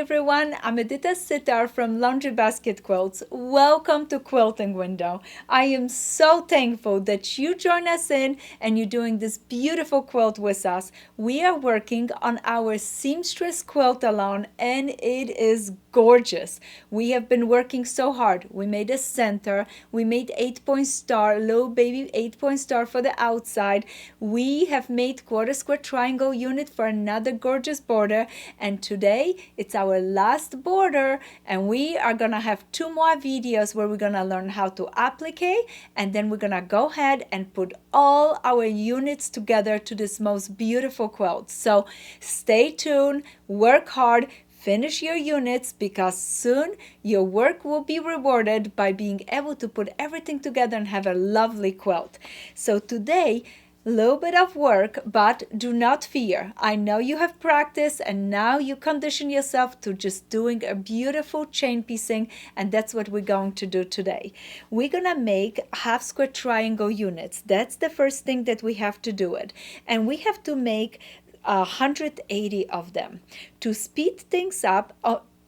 everyone, I'm Edyta Sitar from Laundry Basket Quilts. Welcome to Quilting Window. I am so thankful that you join us in and you're doing this beautiful quilt with us. We are working on our Seamstress Quilt Along and it is gorgeous. We have been working so hard. We made a center, we made 8-point star, little baby 8-point star for the outside. We have made quarter square triangle unit for another gorgeous border, and today it's our last border, and we are gonna have 2 more videos where we're gonna learn how to applique, and then we're gonna go ahead and put all our units together to this most beautiful quilt. So stay tuned, work hard, finish your units, because soon your work will be rewarded by being able to put everything together and have a lovely quilt. So today, a little bit of work, but do not fear. I know you have practiced and now you condition yourself to just doing a beautiful chain piecing, and that's what we're going to do today. We're gonna make half square triangle units. That's the first thing that we have to do it. And we have to make 180 of them. To speed things up,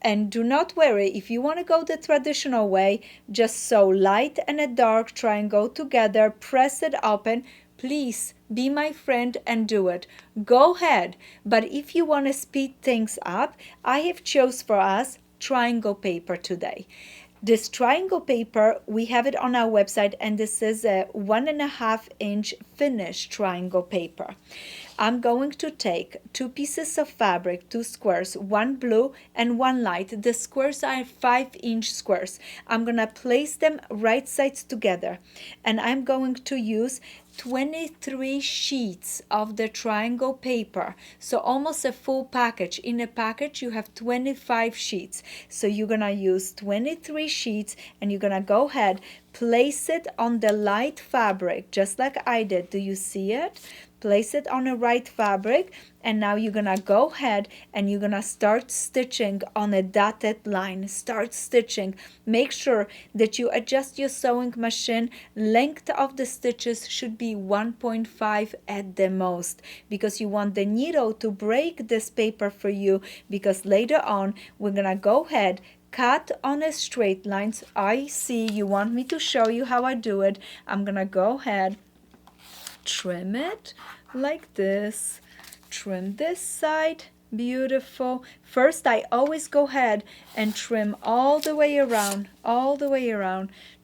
and do not worry, if you want to go the traditional way, just sew light and a dark triangle together, press it open. Please be my friend and do it. Go ahead. But if you want to speed things up, I have chose for us triangle paper today. This triangle paper, we have it on our website, and this is a 1.5-inch finished triangle paper. I'm going to take 2 pieces of fabric, 2 squares, 1 blue and 1 light. The squares are 5-inch squares. I'm gonna place them right sides together, and I'm going to use 23 sheets of the triangle paper, so almost a full package. In a package you have 25 sheets, so you're gonna use 23 sheets, and you're gonna go ahead, place it on the light fabric just like I did. Do you see it? Place it on a right fabric, and now you're gonna go ahead and you're gonna start stitching on a dotted line. Start stitching. Make sure that you adjust your sewing machine. Length of the stitches should be 1.5 at the most, because you want the needle to break this paper for you, because later on we're gonna go ahead, cut on a straight lines. I see you want me to show you how I do it. I'm gonna go ahead, trim it like this, trim this side, beautiful. First I always go ahead and trim all the way around,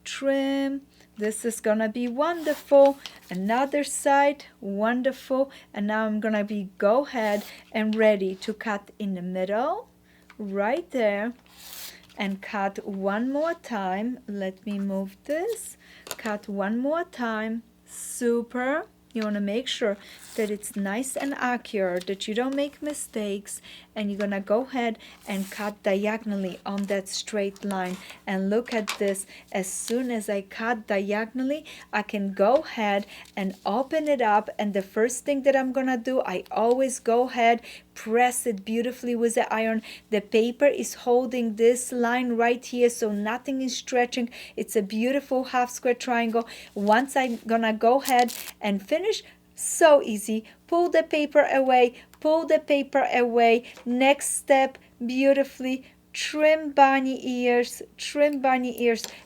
trim. This is gonna be wonderful. Another side, wonderful. And now I'm gonna be go ahead and ready to cut in the middle right there, and cut one more time. Let me move this. Cut one more time. Super. You want to make sure that it's nice and accurate, that you don't make mistakes, and you're gonna go ahead and cut diagonally on that straight line. And look at this, as soon as I cut diagonally, I can go ahead and open it up, and the first thing that I'm gonna do, I always go ahead, press it beautifully with the iron. The paper is holding this line right here, so nothing is stretching. It's a beautiful half square triangle. Once I'm gonna go ahead and finish, so easy. Pull the paper away, pull the paper away. Next step, beautifully trim bunny ears,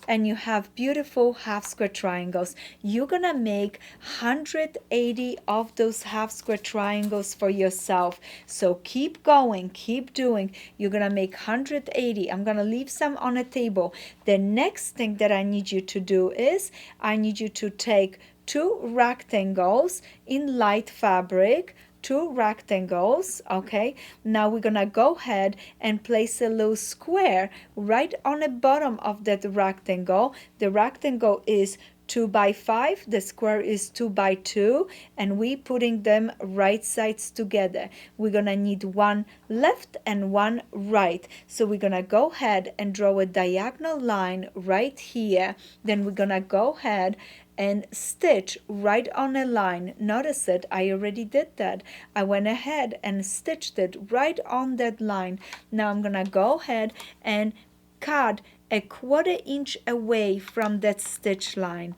and you have beautiful half square triangles. You're gonna make 180 of those half square triangles for yourself. So keep going, keep doing. You're gonna make 180. I'm gonna leave some on a table. The next thing that I need you to do is I need you to take 2 rectangles in light fabric, 2 rectangles. Okay, now we're gonna go ahead and place a little square right on the bottom of that rectangle. The rectangle is 2 by 5, the square is 2 by 2, and we putting them right sides together. We're gonna need one left and one right, so we're gonna go ahead and draw a diagonal line right here. Then we're gonna go ahead and stitch right on a line. Notice it, I already did that. I went ahead and stitched it right on that line. Now I'm gonna go ahead and cut a 1/4 inch away from that stitch line.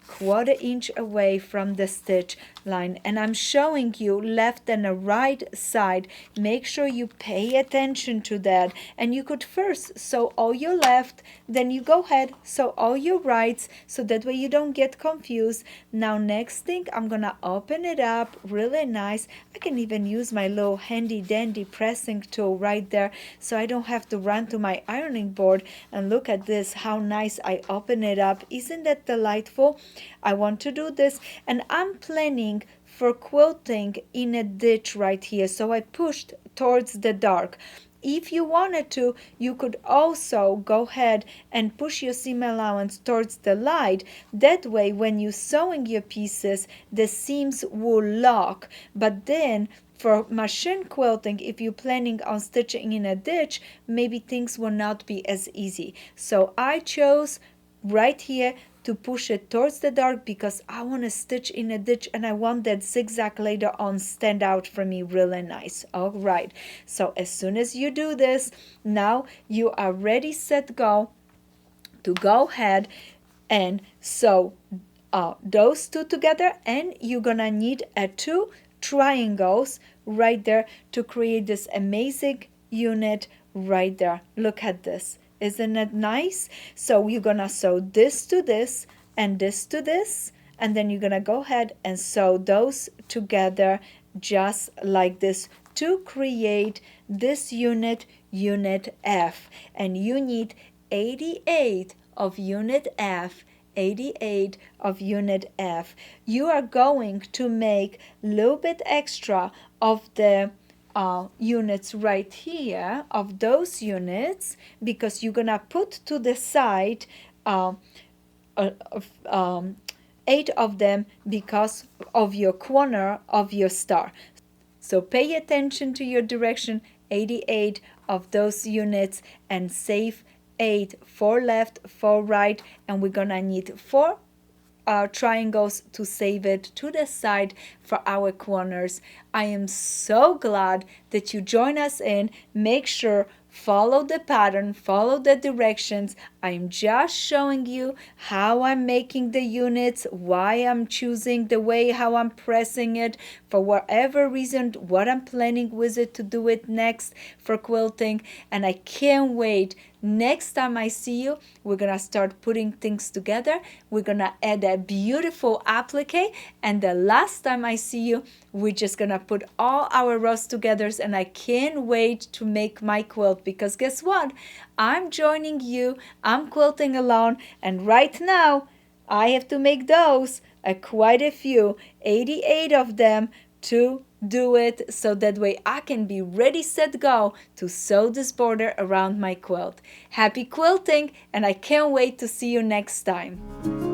1/4 inch away from the stitch line, and I'm showing you left and a right side. Make sure you pay attention to that, and you could first sew all your left, then you go ahead sew all your rights, so that way you don't get confused. Now next thing, I'm gonna open it up really nice. I can even use my little handy dandy pressing tool right there, so I don't have to run to my ironing board. And look at this, how nice I open it up. Isn't that delightful? I want to do this, and I'm planning for quilting in a ditch right here, so I pushed towards the dark. If you wanted to, you could also go ahead and push your seam allowance towards the light. That way, when you're sewing your pieces, the seams will lock. But then for machine quilting, if you're planning on stitching in a ditch, maybe things will not be as easy. So I chose right here to push it towards the dark because I want to stitch in a ditch, and I want that zigzag later on stand out for me really nice. All right, so as soon as you do this, now you are ready, set, go to go ahead and sew those two together, and you're gonna need two triangles right there to create this amazing unit right there. Look at this. Isn't it nice? So you're gonna sew this to this and this to this, and then you're gonna go ahead and sew those together just like this to create this unit, unit F. And you need 88 of unit F. 88 of unit F. You are going to make a little bit extra of the units right here, of those units, because you're gonna put to the side 8 of them because of your corner of your star. So pay attention to your direction, 88 of those units, and save 8, 4 left, 4 right, and we're gonna need 4 triangles to save it to the side for our corners. I am so glad that you join us in. Make sure follow the pattern, follow the directions. I'm just showing you how I'm making the units, why I'm choosing the way how I'm pressing it, for whatever reason, what I'm planning with it to do it next for quilting. And I can't wait. Next time I see you, we're gonna start putting things together. We're gonna add a beautiful applique, and the last time I see you, we're just gonna put all our rows together, and I can't wait to make my quilt, because guess what? I'm joining you, I'm quilting alone, and right now I have to make those, quite a few, 88 of them, to do it, so that way I can be ready, set, go to sew this border around my quilt. Happy quilting, and I can't wait to see you next time.